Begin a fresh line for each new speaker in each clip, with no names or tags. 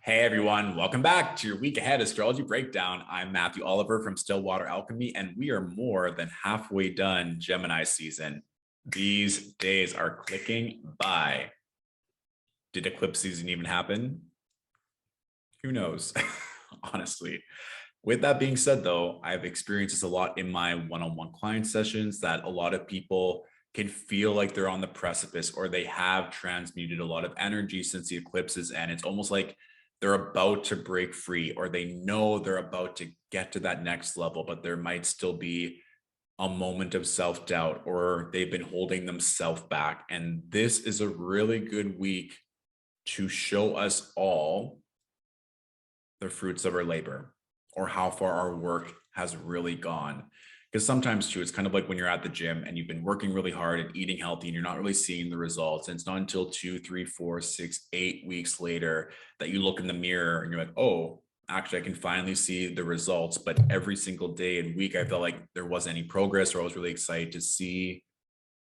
Hey everyone, welcome back to your week ahead astrology breakdown. I'm Matthew Oliver from Stillwater Alchemy, and we are more than halfway done Gemini season. These days are clicking by. Did eclipse season even happen? Who knows? Honestly. With that being said, though, I've experienced this a lot in my one-on-one client sessions that a lot of people can feel like they're on the precipice or they have transmuted a lot of energy since the eclipses, and it's almost like they're about to break free or they know they're about to get to that next level, but there might still be a moment of self-doubt or they've been holding themselves back. And this is a really good week to show us all the fruits of our labor or how far our work has really gone. Because sometimes too, it's kind of like when you're at the gym and you've been working really hard and eating healthy and you're not really seeing the results. And it's not until 2, 3, 4, 6, 8 weeks later that you look in the mirror and you're like, oh, actually, I can finally see the results. But every single day and week, I felt like there wasn't any progress, or I was really excited to see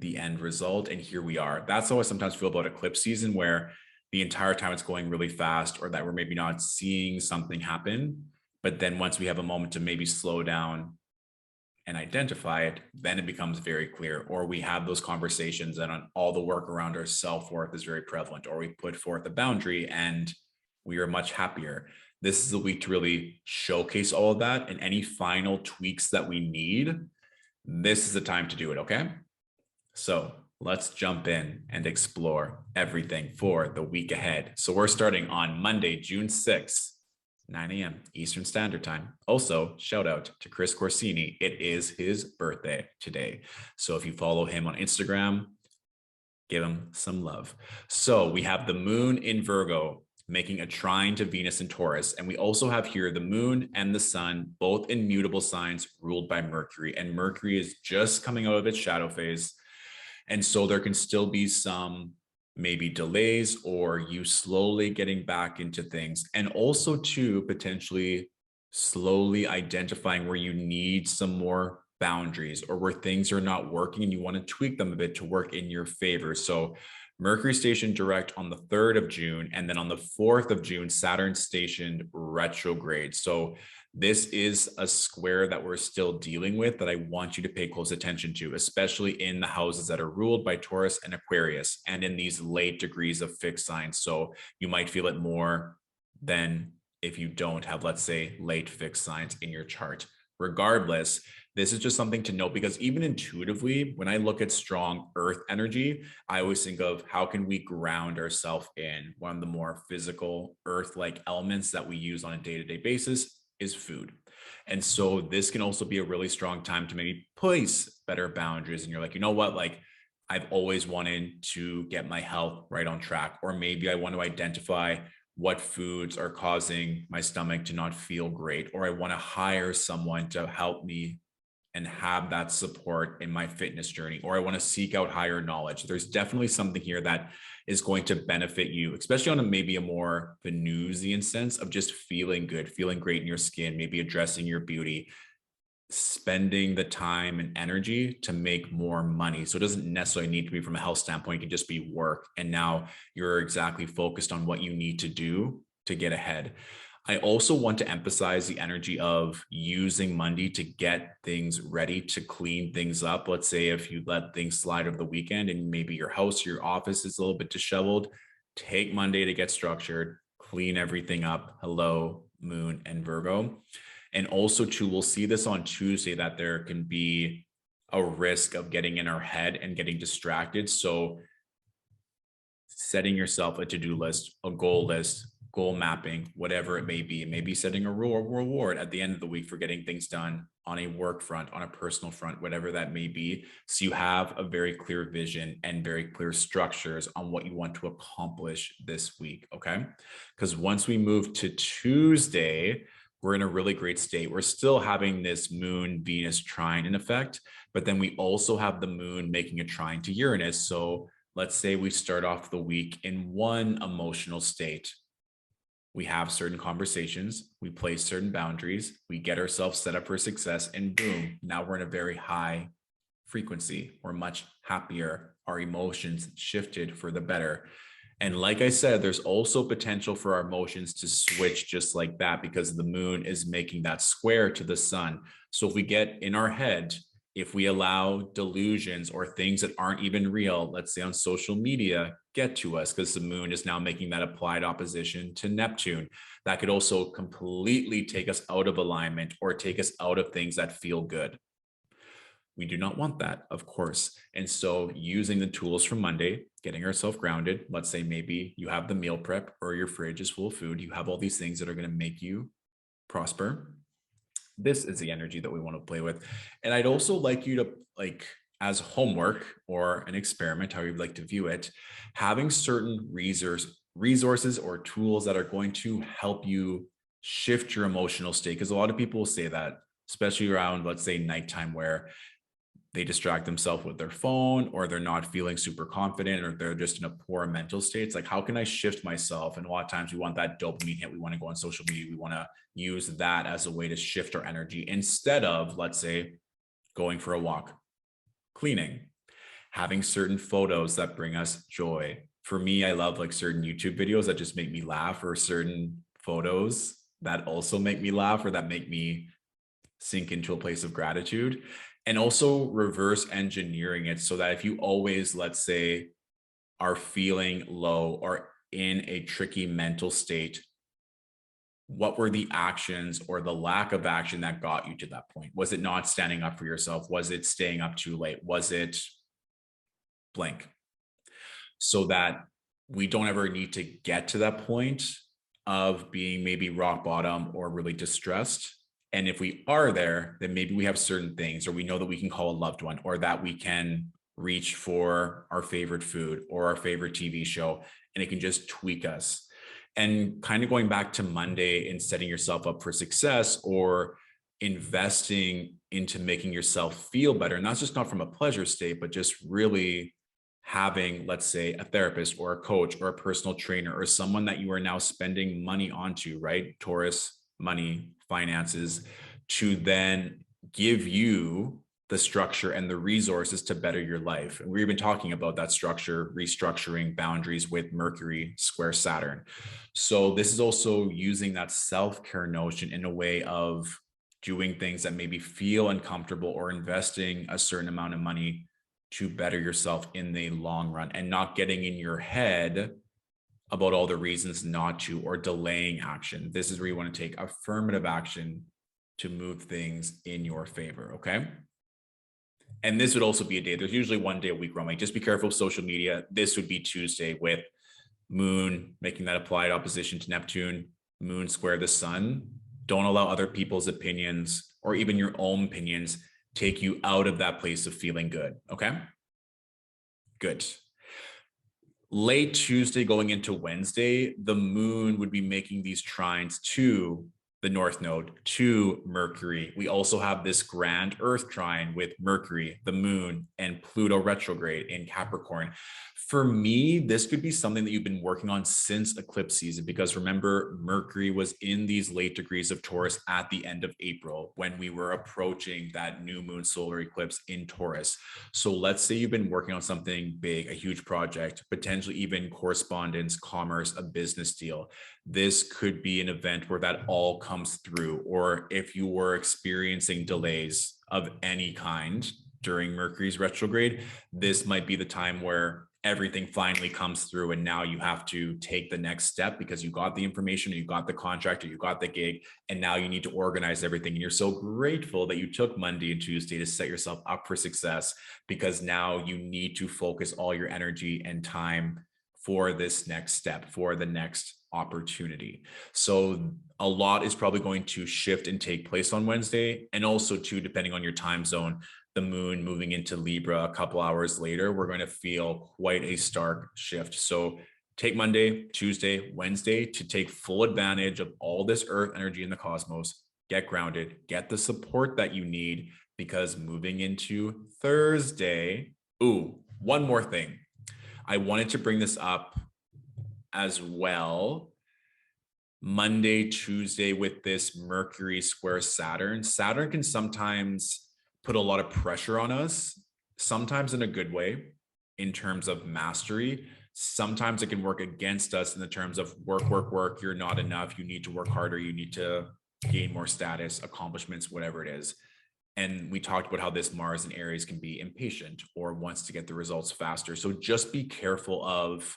the end result. And here we are. That's how I sometimes feel about eclipse season, where the entire time it's going really fast, or that we're maybe not seeing something happen. But then once we have a moment to maybe slow down and identify it, then it becomes very clear. Or we have those conversations and on all the work around our self-worth is very prevalent, or we put forth a boundary and we are much happier. This is the week to really showcase all of that, and any final tweaks that we need, this is the time to do it, okay? So let's jump in and explore everything for the week ahead. So we're starting on Monday, June 6th, 9 a.m. Eastern Standard Time. Also, shout out to Chris Corsini. It is his birthday today. So if you follow him on Instagram, give him some love. So we have the moon in Virgo making a trine to Venus in Taurus. And we also have here the moon and the sun, both in mutable signs ruled by Mercury. And Mercury is just coming out of its shadow phase. And so there can still be some maybe delays or you slowly getting back into things. And also too, potentially slowly identifying where you need some more boundaries or where things are not working and you want to tweak them a bit to work in your favor. So Mercury stationed direct on the 3rd of June, and then on the 4th of June, Saturn stationed retrograde. So this is a square that we're still dealing with that I want you to pay close attention to, especially in the houses that are ruled by Taurus and Aquarius and in these late degrees of fixed signs. So you might feel it more than if you don't have, let's say, late fixed signs in your chart. Regardless, this is just something to note, because even intuitively, when I look at strong earth energy, I always think of how can we ground ourselves in one of the more physical earth-like elements that we use on a day-to-day basis is food. And so this can also be a really strong time to maybe place better boundaries. And you're like, you know what, like I've always wanted to get my health right on track, or maybe I want to identify what foods are causing my stomach to not feel great, or I want to hire someone to help me and have that support in my fitness journey, or I want to seek out higher knowledge. There's definitely something here that is going to benefit you, especially on maybe a more Venusian sense of just feeling good, feeling great in your skin, maybe addressing your beauty, spending the time and energy to make more money. So it doesn't necessarily need to be from a health standpoint, it can just be work. And now you're exactly focused on what you need to do to get ahead. I also want to emphasize the energy of using Monday to get things ready, to clean things up. Let's say if you let things slide over the weekend and maybe your house, your office is a little bit disheveled, take Monday to get structured, clean everything up. Hello, Moon and Virgo. And also too, we'll see this on Tuesday, that there can be a risk of getting in our head and getting distracted. So setting yourself a to-do list, a goal list, goal mapping, whatever it may be. Maybe setting a reward at the end of the week for getting things done on a work front, on a personal front, whatever that may be. So you have a very clear vision and very clear structures on what you want to accomplish this week, okay? Because once we move to Tuesday, we're in a really great state. We're still having this moon-Venus trine in effect, but then we also have the moon making a trine to Uranus. So let's say we start off the week in one emotional state. We have certain conversations, we place certain boundaries, we get ourselves set up for success, and boom, now we're in a very high frequency. We're much happier. Our emotions shifted for the better. And like I said, there's also potential for our emotions to switch just like that because the moon is making that square to the sun. So if we get in our head, if we allow delusions or things that aren't even real, let's say on social media, get to us because the moon is now making that applied opposition to Neptune. That could also completely take us out of alignment or take us out of things that feel good. We do not want that, of course. And so using the tools from Monday, getting ourselves grounded, let's say maybe you have the meal prep or your fridge is full of food, you have all these things that are going to make you prosper. This is the energy that we want to play with. And I'd also like you to, like, as homework or an experiment, how you'd like to view it, having certain resources or tools that are going to help you shift your emotional state. Because a lot of people will say that, especially around, let's say, nighttime, where they distract themselves with their phone or they're not feeling super confident or they're just in a poor mental state. It's like, how can I shift myself? And a lot of times we want that dopamine hit. We want to go on social media. We want to use that as a way to shift our energy instead of, let's say, going for a walk, cleaning, having certain photos that bring us joy. For me, I love like certain YouTube videos that just make me laugh, or certain photos that also make me laugh or that make me sink into a place of gratitude. And also reverse engineering it so that if you always, let's say, are feeling low or in a tricky mental state, what were the actions or the lack of action that got you to that point? Was it not standing up for yourself? Was it staying up too late? Was it blank? So that we don't ever need to get to that point of being maybe rock bottom or really distressed. And if we are there, then maybe we have certain things, or we know that we can call a loved one, or that we can reach for our favorite food or our favorite TV show, and it can just tweak us. And kind of going back to Monday and setting yourself up for success, or investing into making yourself feel better. And that's just not from a pleasure state, but just really having, let's say, a therapist or a coach or a personal trainer or someone that you are now spending money onto, right? Taurus, money, finances, to then give you the structure and the resources to better your life. And we've been talking about that structure, restructuring boundaries with Mercury square Saturn. So this is also using that self-care notion in a way of doing things that maybe feel uncomfortable, or investing a certain amount of money to better yourself in the long run, and not getting in your head about all the reasons not to, or delaying action. This is where you want to take affirmative action to move things in your favor. Okay. And this would also be a day. There's usually one day a week where I'm like, just be careful of social media. This would be Tuesday, with moon making that applied opposition to Neptune, moon square the sun. Don't allow other people's opinions or even your own opinions take you out of that place of feeling good. Okay. Good. Late Tuesday going into Wednesday, the moon would be making these trines to the North Node, to Mercury. We also have this grand Earth trine with Mercury, the moon, and Pluto retrograde in Capricorn. For me, this could be something that you've been working on since eclipse season, because remember, Mercury was in these late degrees of Taurus at the end of April when we were approaching that new moon solar eclipse in Taurus. So let's say you've been working on something big, a huge project, potentially even correspondence, commerce, a business deal. This could be an event where that all comes through. Or if you were experiencing delays of any kind during Mercury's retrograde, this might be the time where everything finally comes through, and now you have to take the next step because you got the information, or you got the contract, or you got the gig, and now you need to organize everything. And you're so grateful that you took Monday and Tuesday to set yourself up for success, because now you need to focus all your energy and time for this next step, for the next opportunity. So a lot is probably going to shift and take place on Wednesday. And also too, depending on your time zone, the moon moving into Libra a couple hours later, we're going to feel quite a stark shift. So take Monday, Tuesday, Wednesday to take full advantage of all this Earth energy in the cosmos. Get grounded, get the support that you need, because moving into Thursday, one more thing. I wanted to bring this up as well. Monday, Tuesday, with this Mercury square Saturn. Saturn can sometimes put a lot of pressure on us, sometimes in a good way, in terms of mastery, Sometimes it can work against us in the terms of work. You're not enough. You need to work harder. You need to gain more status, accomplishments, whatever it is. And we talked about how this Mars in Aries can be impatient or wants to get the results faster. So just be careful of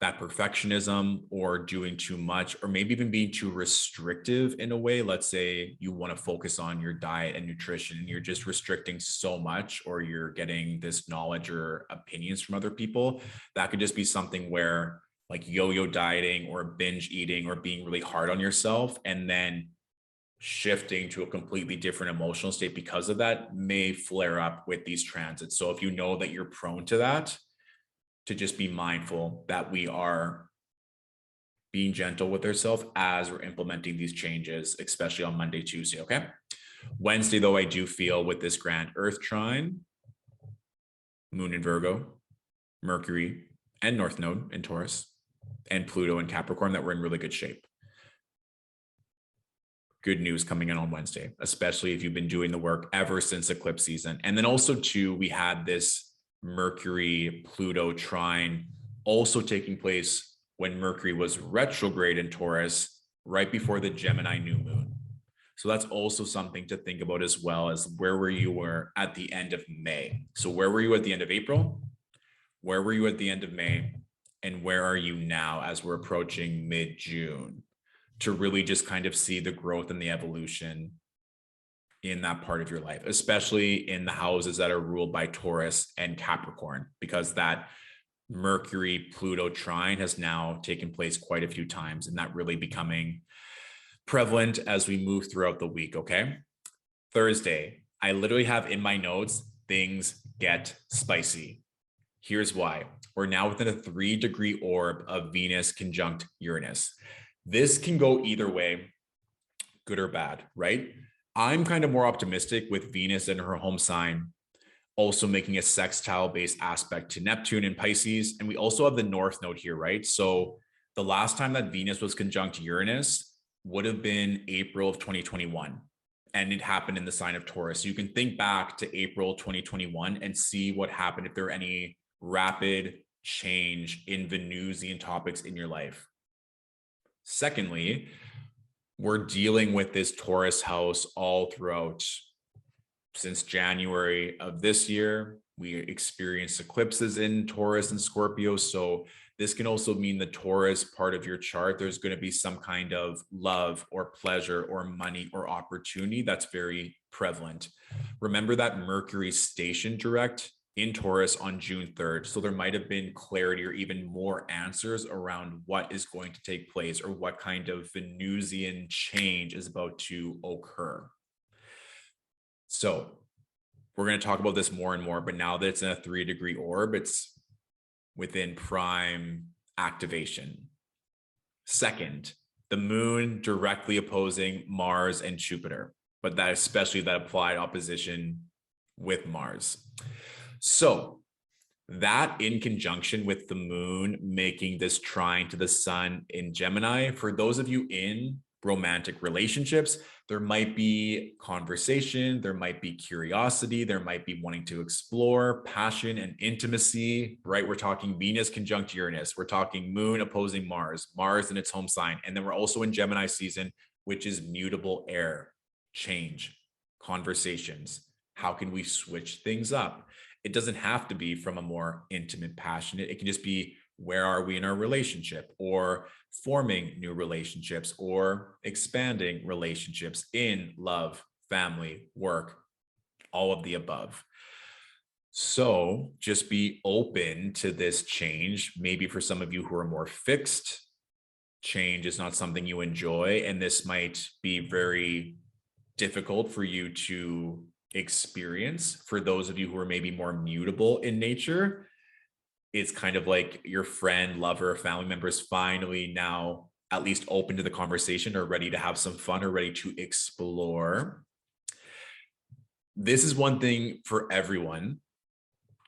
that perfectionism or doing too much, or maybe even being too restrictive in a way. Let's say you want to focus on your diet and nutrition and you're just restricting so much, or you're getting this knowledge or opinions from other people. That could just be something where like yo-yo dieting or binge eating or being really hard on yourself and then shifting to a completely different emotional state because of that may flare up with these transits. So if you know that you're prone to that, to just be mindful that we are being gentle with ourselves as we're implementing these changes, especially on Monday, Tuesday, okay? Wednesday, though, I do feel with this grand Earth trine, Moon in Virgo, Mercury, and North Node in Taurus, and Pluto in Capricorn, that we're in really good shape. Good news coming in on Wednesday, especially if you've been doing the work ever since eclipse season. And then also too, we had this Mercury Pluto trine also taking place when Mercury was retrograde in Taurus right before the Gemini new moon. So that's also something to think about, as well as where were you at the end of May. So where were you at the end of April? Where were you at the end of May? And where are you now as we're approaching mid-June, to really just kind of see the growth and the evolution in that part of your life, especially in the houses that are ruled by Taurus and Capricorn, because that Mercury Pluto trine has now taken place quite a few times, and that really becoming prevalent as we move throughout the week. Okay. Thursday, I literally have in my notes, things get spicy. Here's why. We're now within a 3-degree orb of Venus conjunct Uranus. This can go either way, good or bad, right? I'm kind of more optimistic with Venus in her home sign, also making a sextile-based aspect to Neptune and Pisces. And we also have the North Node here, right? So the last time that Venus was conjunct Uranus would have been April of 2021. And it happened in the sign of Taurus. So you can think back to April 2021 and see what happened, if there are any rapid change in Venusian topics in your life. Secondly, we're dealing with this Taurus house all throughout. Since January of this year, we experienced eclipses in Taurus and Scorpio. So this can also mean the Taurus part of your chart, there's going to be some kind of love or pleasure or money or opportunity that's very prevalent. Remember that Mercury station direct in Taurus on June 3rd. So there might have been clarity or even more answers around what is going to take place or what kind of Venusian change is about to occur. So we're going to talk about this more and more, but now that it's in a 3-degree orb, it's within prime activation. Second, the moon directly opposing Mars and Jupiter, but that especially that applied opposition with Mars. So that in conjunction with the moon making this trine to the sun in Gemini, for those of you in romantic relationships, there might be conversation, there might be curiosity, there might be wanting to explore passion and intimacy, right? We're talking Venus conjunct Uranus, we're talking moon opposing Mars, Mars in its home sign. And then we're also in Gemini season, which is mutable air, change, conversations. How can we switch things up? It doesn't have to be from a more intimate, passionate. It can just be, where are we in our relationship, or forming new relationships, or expanding relationships in love, family, work, all of the above. So just be open to this change. Maybe for some of you who are more fixed, change is not something you enjoy, and this might be very difficult for you to experience. For those of you who are maybe more mutable in nature, it's kind of like your friend, lover, family members finally now at least open to the conversation, or ready to have some fun, or ready to explore. This is one thing for everyone.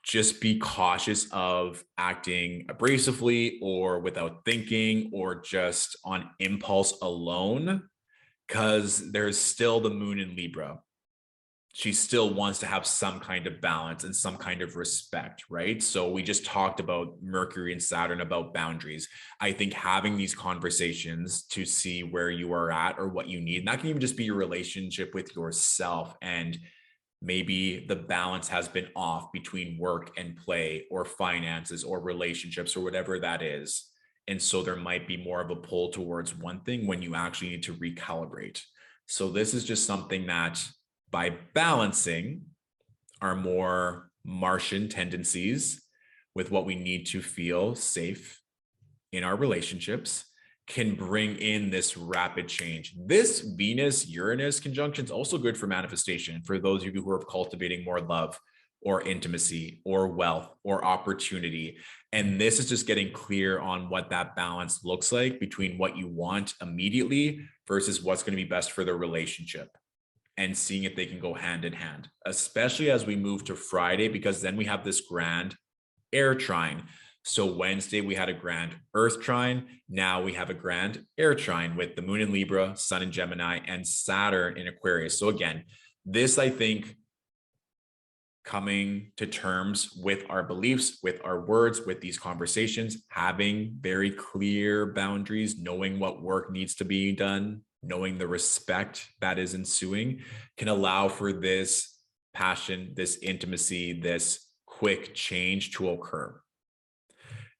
Just be cautious of acting abrasively or without thinking or just on impulse alone, because there's still the moon in Libra. she still wants to have some kind of balance and some kind of respect, right? So we just talked about Mercury and Saturn, about boundaries. I think having these conversations to see where you are at or what you need, and that can even just be your relationship with yourself, and maybe the balance has been off between work and play or finances or relationships or whatever that is. And so there might be more of a pull towards one thing when you actually need to recalibrate. So this is just something that, by balancing our more Martian tendencies with what we need to feel safe in our relationships, can bring in this rapid change. This Venus-Uranus conjunction is also good for manifestation for those of you who are cultivating more love or intimacy or wealth or opportunity. And this is just getting clear on what that balance looks like between what you want immediately versus what's going to be best for the relationship, and seeing if they can go hand in hand, especially as we move to Friday, because then we have this grand air trine. So Wednesday, we had a grand Earth trine. Now we have a grand air trine with the moon in Libra, sun in Gemini, and Saturn in Aquarius. So again, this, I think, coming to terms with our beliefs, with our words, with these conversations, having very clear boundaries, knowing what work needs to be done, knowing the respect that is ensuing, can allow for this passion, this intimacy, this quick change to occur.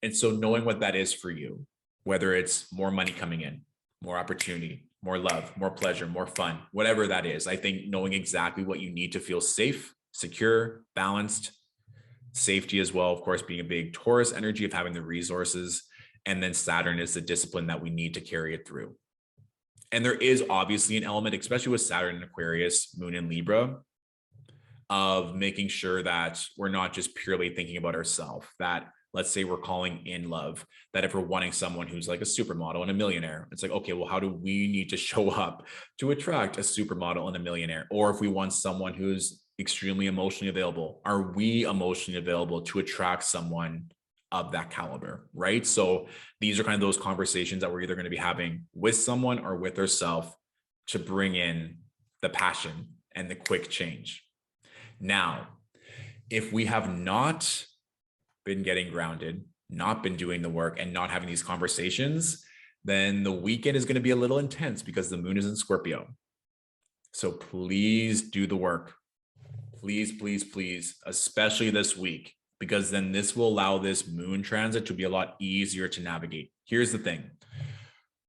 And so knowing what that is for you, whether it's more money coming in, more opportunity, more love, more pleasure, more fun, whatever that is, I think knowing exactly what you need to feel safe, secure, balanced, safety as well, of course, being a big Taurus energy of having the resources. And then Saturn is the discipline that we need to carry it through. And there is obviously an element, especially with Saturn in Aquarius, moon in Libra, of making sure that we're not just purely thinking about ourselves, that let's say we're calling in love, that if we're wanting someone who's like a supermodel and a millionaire, it's like, okay, well, how do we need to show up to attract a supermodel and a millionaire? Or if we want someone who's extremely emotionally available, are we emotionally available to attract someone of that caliber, right? So these are kind of those conversations that we're either going to be having with someone or with ourselves to bring in the passion and the quick change. Now, if we have not been getting grounded, not been doing the work, and not having these conversations, then the weekend is going to be a little intense because the moon is in Scorpio. So please do the work. Please, please, please, especially this week, because then this will allow this moon transit to be a lot easier to navigate. Here's the thing.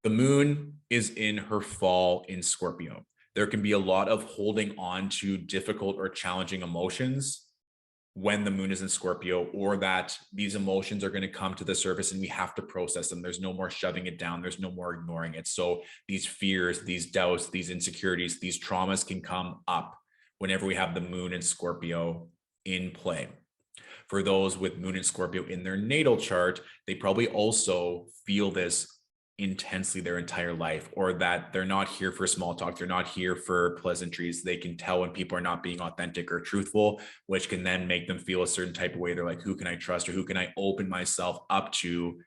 The moon is in her fall in Scorpio. There can be a lot of holding on to difficult or challenging emotions when the moon is in Scorpio, or that these emotions are going to come to the surface and we have to process them. There's no more shoving it down. There's no more ignoring it. So these fears, these doubts, these insecurities, these traumas can come up whenever we have the moon in Scorpio in play. For those with moon in Scorpio in their natal chart, they probably also feel this intensely their entire life, or that they're not here for small talk, they're not here for pleasantries. They can tell when people are not being authentic or truthful, which can then make them feel a certain type of way. They're like, who can I trust, or who can I open myself up to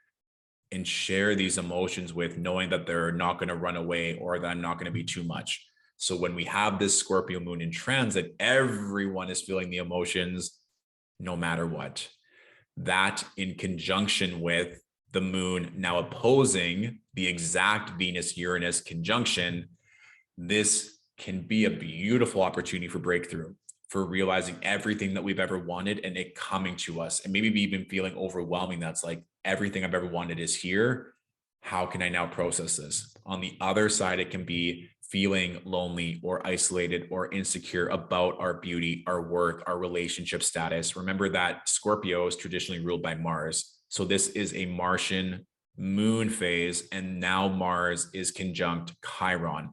and share these emotions with, knowing that they're not going to run away or that I'm not going to be too much. So when we have this Scorpio moon in transit, everyone is feeling the emotions no matter what. That in conjunction with the moon now opposing the exact Venus-Uranus conjunction, this can be a beautiful opportunity for breakthrough, for realizing everything that we've ever wanted and it coming to us. And maybe even feeling overwhelming. That's like, everything I've ever wanted is here. How can I now process this? On the other side, it can be feeling lonely or isolated or insecure about our beauty, our worth, our relationship status. Remember that Scorpio is traditionally ruled by Mars. So this is a Martian moon phase, and now Mars is conjunct Chiron,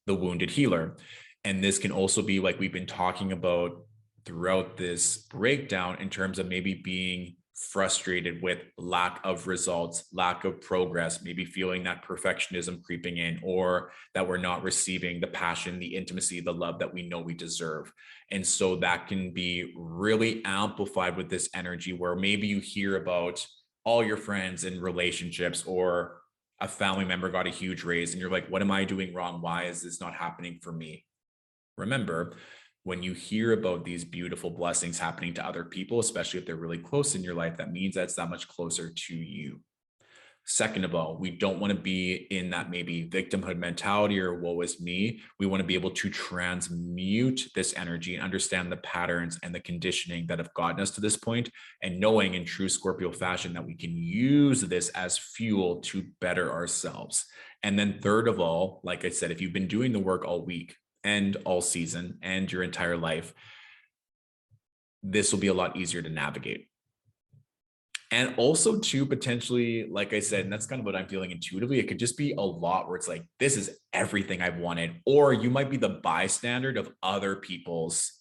the wounded healer. And this can also be, like we've been talking about throughout this breakdown, in terms of maybe being frustrated with lack of results, lack of progress, maybe feeling that perfectionism creeping in, or that we're not receiving the passion, the intimacy, the love that we know we deserve. And so that can be really amplified with this energy, where maybe you hear about all your friends in relationships, or a family member got a huge raise and you're like, what am I doing wrong? Why is this not happening for me? Remember, when you hear about these beautiful blessings happening to other people, especially if they're really close in your life, that means that's that much closer to you. Second of all, we don't want to be in that maybe victimhood mentality or woe is me. We want to be able to transmute this energy and understand the patterns and the conditioning that have gotten us to this point, and knowing in true Scorpio fashion that we can use this as fuel to better ourselves. And then third of all, like I said, if you've been doing the work all week and all season and your entire life, this will be a lot easier to navigate. And also too, potentially, like I said, and that's kind of what I'm feeling intuitively, it could just be a lot where it's like, this is everything I've wanted. Or you might be the bystander of other people's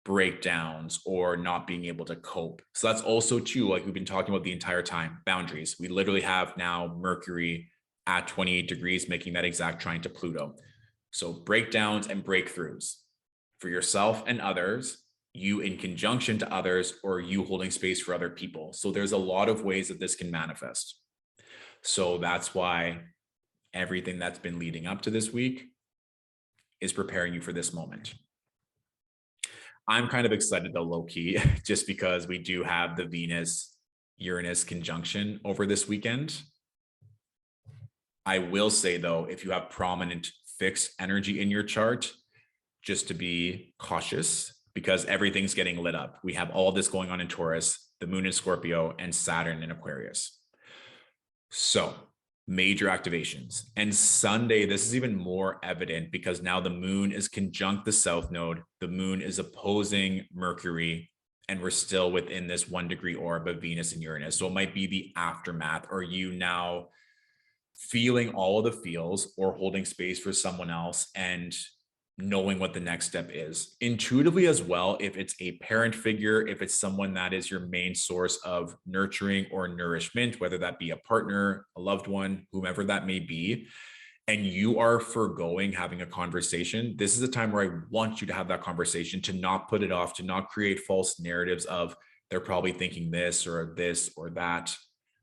breakdowns or not being able to cope. So that's also too, like we've been talking about the entire time, boundaries. We literally have now Mercury at 28 degrees, making that exact trine to Pluto. So breakdowns and breakthroughs for yourself and others, you in conjunction to others, or you holding space for other people. So there's a lot of ways that this can manifest. So that's why everything that's been leading up to this week is preparing you for this moment. I'm kind of excited though, low key, just because we do have the Venus-Uranus conjunction over this weekend. I will say though, if you have prominent fixed energy in your chart, just to be cautious, because everything's getting lit up. We have all this going on in Taurus, the moon in Scorpio, and Saturn in Aquarius. So major activations. And Sunday, this is even more evident because now the moon is conjunct the south node. The moon is opposing Mercury, and we're still within this 1 degree orb of Venus and Uranus. So it might be the aftermath, or you now feeling all of the feels or holding space for someone else and knowing what the next step is intuitively as well. If it's a parent figure, if it's someone that is your main source of nurturing or nourishment, whether that be a partner, a loved one, whomever that may be, and you are foregoing having a conversation, this is a time where I want you to have that conversation, to not put it off, to not create false narratives of they're probably thinking this or that.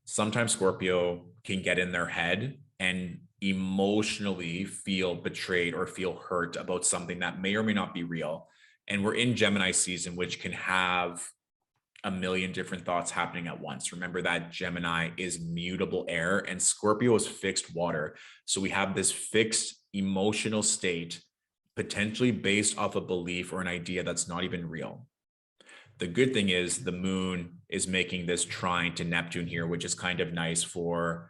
Sometimes Scorpio can get in their head and emotionally feel betrayed or feel hurt about something that may or may not be real. And we're in Gemini season, which can have a million different thoughts happening at once. Remember that Gemini is mutable air and Scorpio is fixed water. So we have this fixed emotional state, potentially based off a belief or an idea that's not even real. The good thing is the moon is making this trine to Neptune here, which is kind of nice for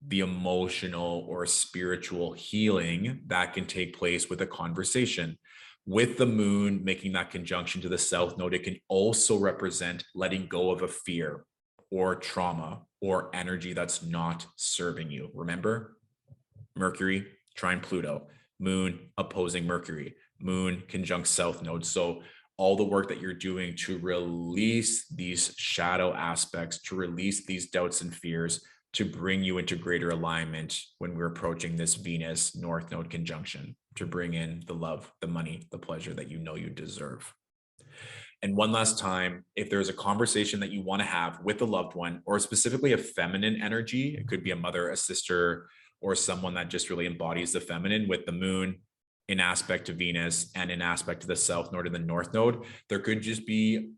the emotional or spiritual healing that can take place with a conversation. With the moon making that conjunction to the south node, it can also represent letting go of a fear or trauma or energy that's not serving you. Remember, Mercury trine Pluto, moon opposing Mercury, moon conjunct south node. So all the work that you're doing to release these shadow aspects, to release these doubts and fears, to bring you into greater alignment when we're approaching this Venus North Node conjunction, to bring in the love, the money, the pleasure that you know you deserve. And one last time, if there's a conversation that you want to have with a loved one, or specifically a feminine energy, it could be a mother, a sister, or someone that just really embodies the feminine, with the moon in aspect to Venus and in aspect to the South Node and the North Node, there could just be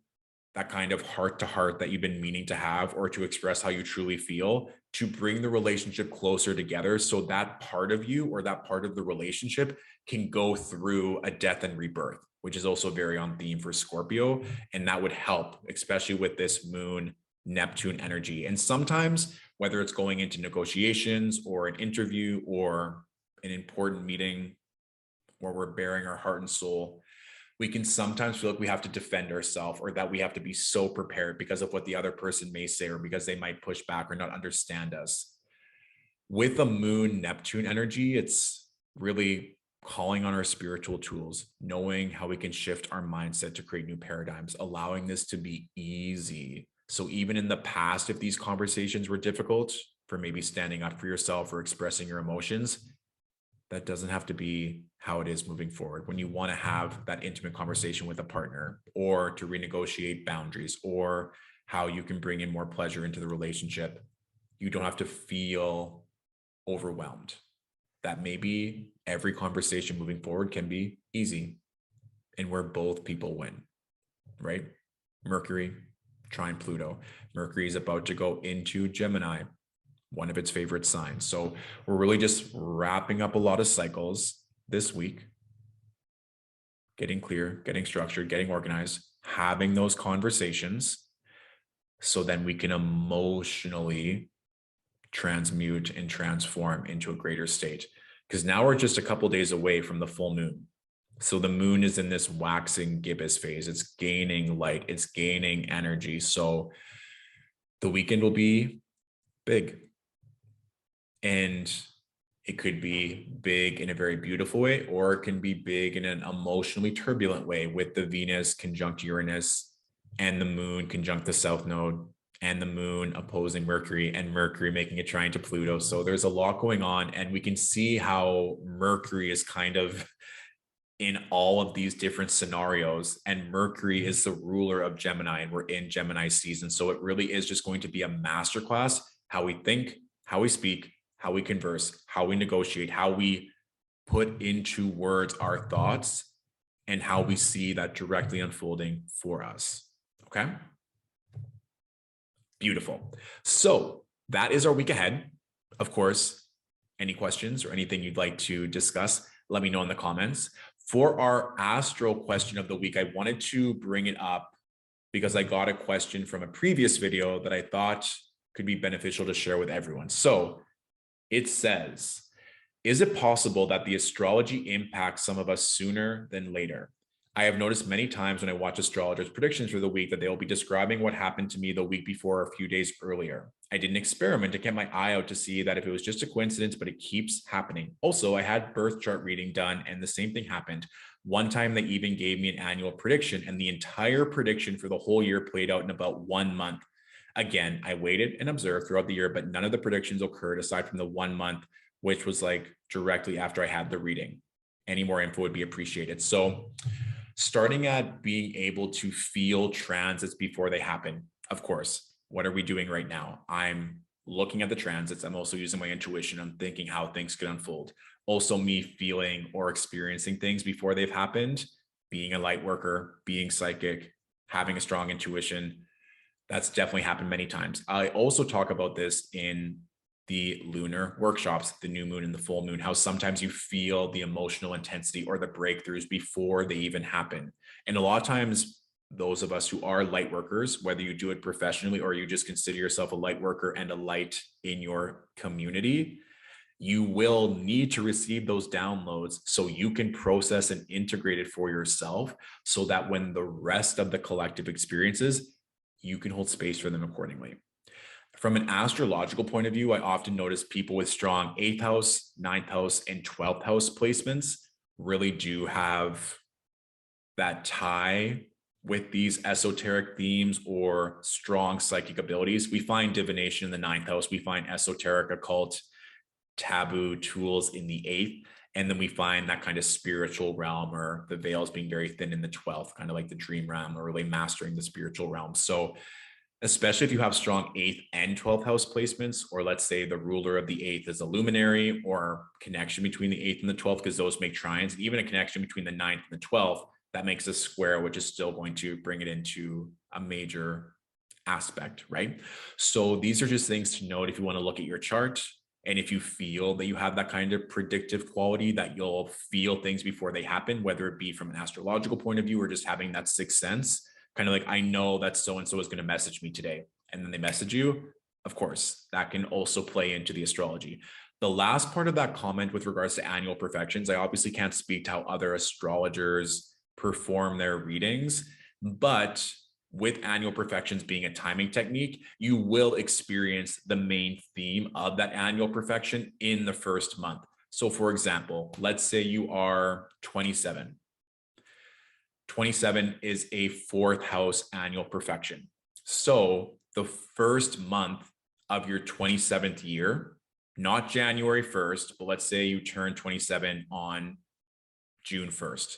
that kind of heart to heart that you've been meaning to have, or to express how you truly feel, to bring the relationship closer together, so that part of you or that part of the relationship can go through a death and rebirth, which is also very on theme for Scorpio. And that would help, especially with this moon Neptune energy. And sometimes, whether it's going into negotiations or an interview or an important meeting where we're bearing our heart and soul, we can sometimes feel like we have to defend ourselves, or that we have to be so prepared because of what the other person may say, or because they might push back or not understand us. With a moon Neptune energy, it's really calling on our spiritual tools, knowing how we can shift our mindset to create new paradigms, allowing this to be easy. So even in the past, if these conversations were difficult, for maybe standing up for yourself or expressing your emotions, that doesn't have to be how it is moving forward. When you want to have that intimate conversation with a partner, or to renegotiate boundaries, or how you can bring in more pleasure into the relationship, you don't have to feel overwhelmed. That maybe every conversation moving forward can be easy. and where both people win, right? Mercury, trine Pluto. Mercury is about to go into Gemini, one of its favorite signs. So we're really just wrapping up a lot of cycles this week, getting clear, getting structured, getting organized, having those conversations, so then we can emotionally transmute and transform into a greater state. Because now we're just a couple days away from the full moon. So the moon is in this waxing gibbous phase. It's gaining light, it's gaining energy. So the weekend will be big. And it could be big in a very beautiful way, or it can be big in an emotionally turbulent way, with the Venus conjunct Uranus and the moon conjunct the south node, and the moon opposing Mercury, and Mercury making a trine to Pluto. So there's a lot going on, and we can see how Mercury is kind of in all of these different scenarios, and Mercury is the ruler of Gemini, and we're in Gemini season. So it really is just going to be a masterclass: how we think, how we speak, how we converse, how we negotiate, how we put into words our thoughts, and how we see that directly unfolding for us. Okay. Beautiful. So that is our week ahead. Of course, any questions or anything you'd like to discuss, let me know in the comments. For our Astro question of the week, I wanted to bring it up because I got a question from a previous video that I thought could be beneficial to share with everyone. So it says, is it possible that the astrology impacts some of us sooner than later? I have noticed many times when I watch astrologers' predictions for the week that they will be describing what happened to me the week before or a few days earlier. I did an experiment to get my eye out to see that if it was just a coincidence, but it keeps happening. Also, I had birth chart reading done and the same thing happened. One time they even gave me an annual prediction, and the entire prediction for the whole year played out in about 1 month. Again, I waited and observed throughout the year, but none of the predictions occurred aside from the 1 month, which was like directly after I had the reading. Any more info would be appreciated. So starting at being able to feel transits before they happen. Of course, what are we doing right now? I'm looking at the transits. I'm also using my intuition. I'm thinking how things could unfold. Also me feeling or experiencing things before they've happened, being a light worker, being psychic, having a strong intuition. That's definitely happened many times. I also talk about this in the lunar workshops, the new moon and the full moon, how sometimes you feel the emotional intensity or the breakthroughs before they even happen. And a lot of times, those of us who are light workers, whether you do it professionally or you just consider yourself a light worker and a light in your community, you will need to receive those downloads so you can process and integrate it for yourself, so that when the rest of the collective experiences, you can hold space for them accordingly. From an astrological point of view, I often notice people with strong 8th house, 9th house, and 12th house placements really do have that tie with these esoteric themes or strong psychic abilities. We find divination in the 9th house. We find esoteric, occult, taboo tools in the 8th. And then we find that kind of spiritual realm, or the veils being very thin, in the 12th, kind of like the dream realm, or really mastering the spiritual realm. So especially if you have strong 8th and 12th house placements, or let's say the ruler of the 8th is a luminary, or connection between the 8th and the 12th, because those make trines, even a connection between the 9th and the 12th, that makes a square, which is still going to bring it into a major aspect, right? So these are just things to note if you want to look at your chart. And if you feel that you have that kind of predictive quality, that you'll feel things before they happen, whether it be from an astrological point of view or just having that sixth sense, kind of like, I know that so-and-so is going to message me today, and then they message you. Of course, that can also play into the astrology. The last part of that comment with regards to annual perfections, I obviously can't speak to how other astrologers perform their readings, but with annual perfections being a timing technique, you will experience the main theme of that annual perfection in the first month. So for example, let's say you are 27. 27 is a 4th house annual perfection. So the first month of your 27th year, not January 1st, but let's say you turn 27 on June 1st.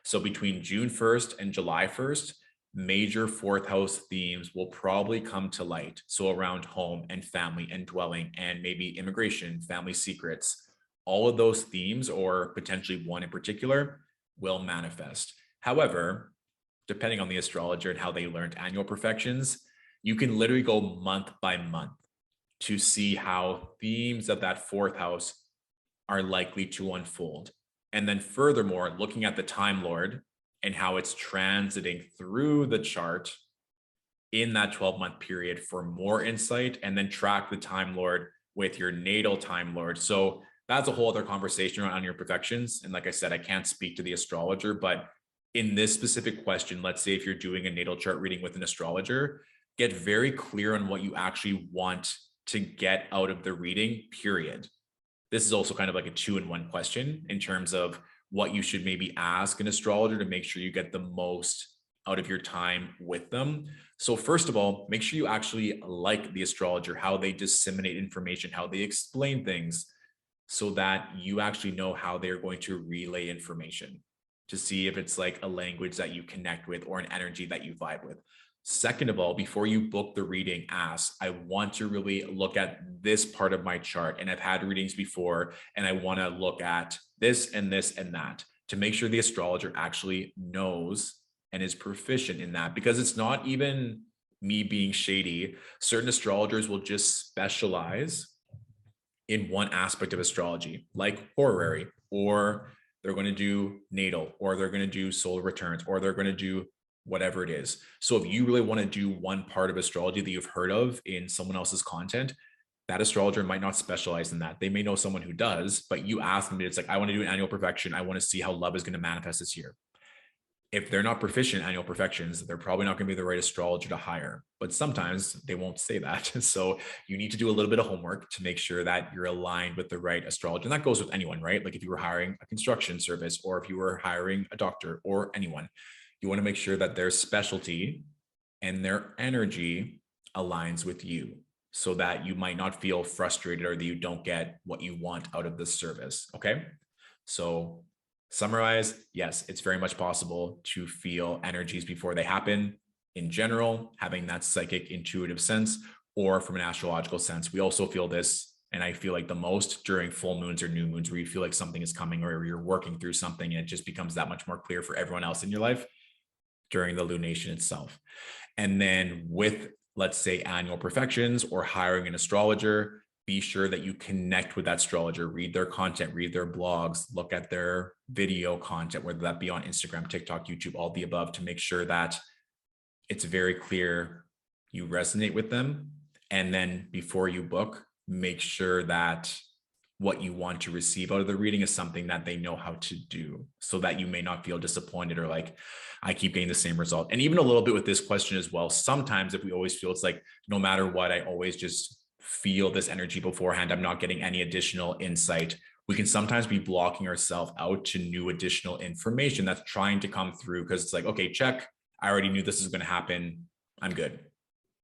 So between June 1st and July 1st, major 4th house themes will probably come to light. So around home and family and dwelling and maybe immigration, family secrets, all of those themes, or potentially one in particular, will manifest. However, depending on the astrologer and how they learned annual perfections, you can literally go month by month to see how themes of that fourth house are likely to unfold. And then furthermore, looking at the Time Lord and how it's transiting through the chart in that 12-month period for more insight, and then track the Time Lord with your natal Time Lord. So that's a whole other conversation around your perfections. And like I said, I can't speak to the astrologer, but in this specific question, let's say if you're doing a natal chart reading with an astrologer, get very clear on what you actually want to get out of the reading, period. This is also kind of like a 2-in-1 question in terms of what you should maybe ask an astrologer to make sure you get the most out of your time with them. So first of all, make sure you actually like the astrologer, how they disseminate information, how they explain things, so that you actually know how they're going to relay information, to see if it's like a language that you connect with or an energy that you vibe with. Second of all, before you book the reading, ask, I want to really look at this part of my chart, and I've had readings before, and I want to look at this and this and that, to make sure the astrologer actually knows and is proficient in that. Because it's not even me being shady. Certain astrologers will just specialize in one aspect of astrology, like horary, or they're going to do natal, or they're going to do solar returns, or they're going to do whatever it is. So if you really want to do one part of astrology that you've heard of in someone else's content, that astrologer might not specialize in that. They may know someone who does, but you ask them, it's like, I want to do an annual perfection. I want to see how love is going to manifest this year. If they're not proficient in annual perfections, they're probably not going to be the right astrologer to hire. But sometimes they won't say that. So you need to do a little bit of homework to make sure that you're aligned with the right astrologer. And that goes with anyone, right? Like if you were hiring a construction service, or if you were hiring a doctor, or anyone, you want to make sure that their specialty and their energy aligns with you, so that you might not feel frustrated or that you don't get what you want out of this service. Okay. So summarize, yes, it's very much possible to feel energies before they happen in general, having that psychic intuitive sense, or from an astrological sense. We also feel this, and I feel like the most during full moons or new moons, where you feel like something is coming, or you're working through something, and it just becomes that much more clear for everyone else in your life during the lunation itself. And then with, let's say, annual perfections or hiring an astrologer, be sure that you connect with that astrologer, read their content, read their blogs, look at their video content, whether that be on Instagram, TikTok, YouTube, all the above, to make sure that it's very clear you resonate with them. And then before you book, make sure that what you want to receive out of the reading is something that they know how to do, so that you may not feel disappointed or like, I keep getting the same result. And even a little bit with this question as well, sometimes if we always feel it's like, no matter what, I always just feel this energy beforehand, I'm not getting any additional insight, we can sometimes be blocking ourselves out to new additional information that's trying to come through, because it's like, okay, check, I already knew this is going to happen, I'm good.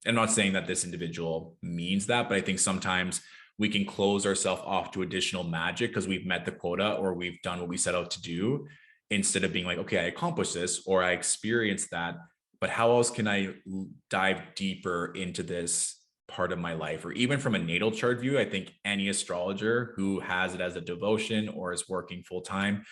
I'm not saying that this individual means that, but I think sometimes we can close ourselves off to additional magic because we've met the quota, or we've done what we set out to do, instead of being like, okay, I accomplished this, or I experienced that, but how else can I dive deeper into this part of my life? Or even from a natal chart view, I think any astrologer who has it as a devotion or is working full time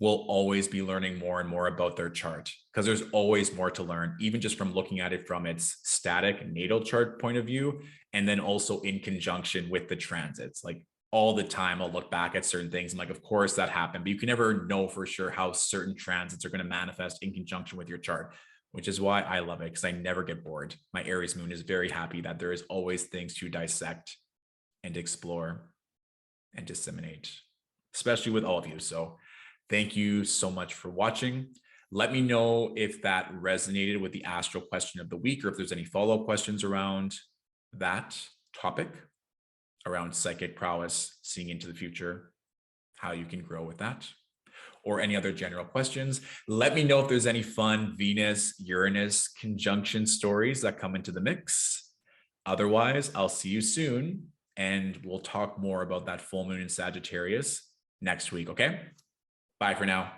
will always be learning more and more about their chart, because there's always more to learn, even just from looking at it from its static natal chart point of view, and then also in conjunction with the transits. Like all the time, I'll look back at certain things. I'm like, of course that happened, but you can never know for sure how certain transits are going to manifest in conjunction with your chart, which is why I love it, because I never get bored. My Aries moon is very happy that there is always things to dissect and explore and disseminate, especially with all of you. So thank you so much for watching. Let me know if that resonated with the Astro question of the week, or if there's any follow-up questions around that topic, around psychic prowess, seeing into the future, how you can grow with that, or any other general questions. Let me know if there's any fun Venus-Uranus conjunction stories that come into the mix. Otherwise, I'll see you soon, and we'll talk more about that full moon in Sagittarius next week, okay? Bye for now.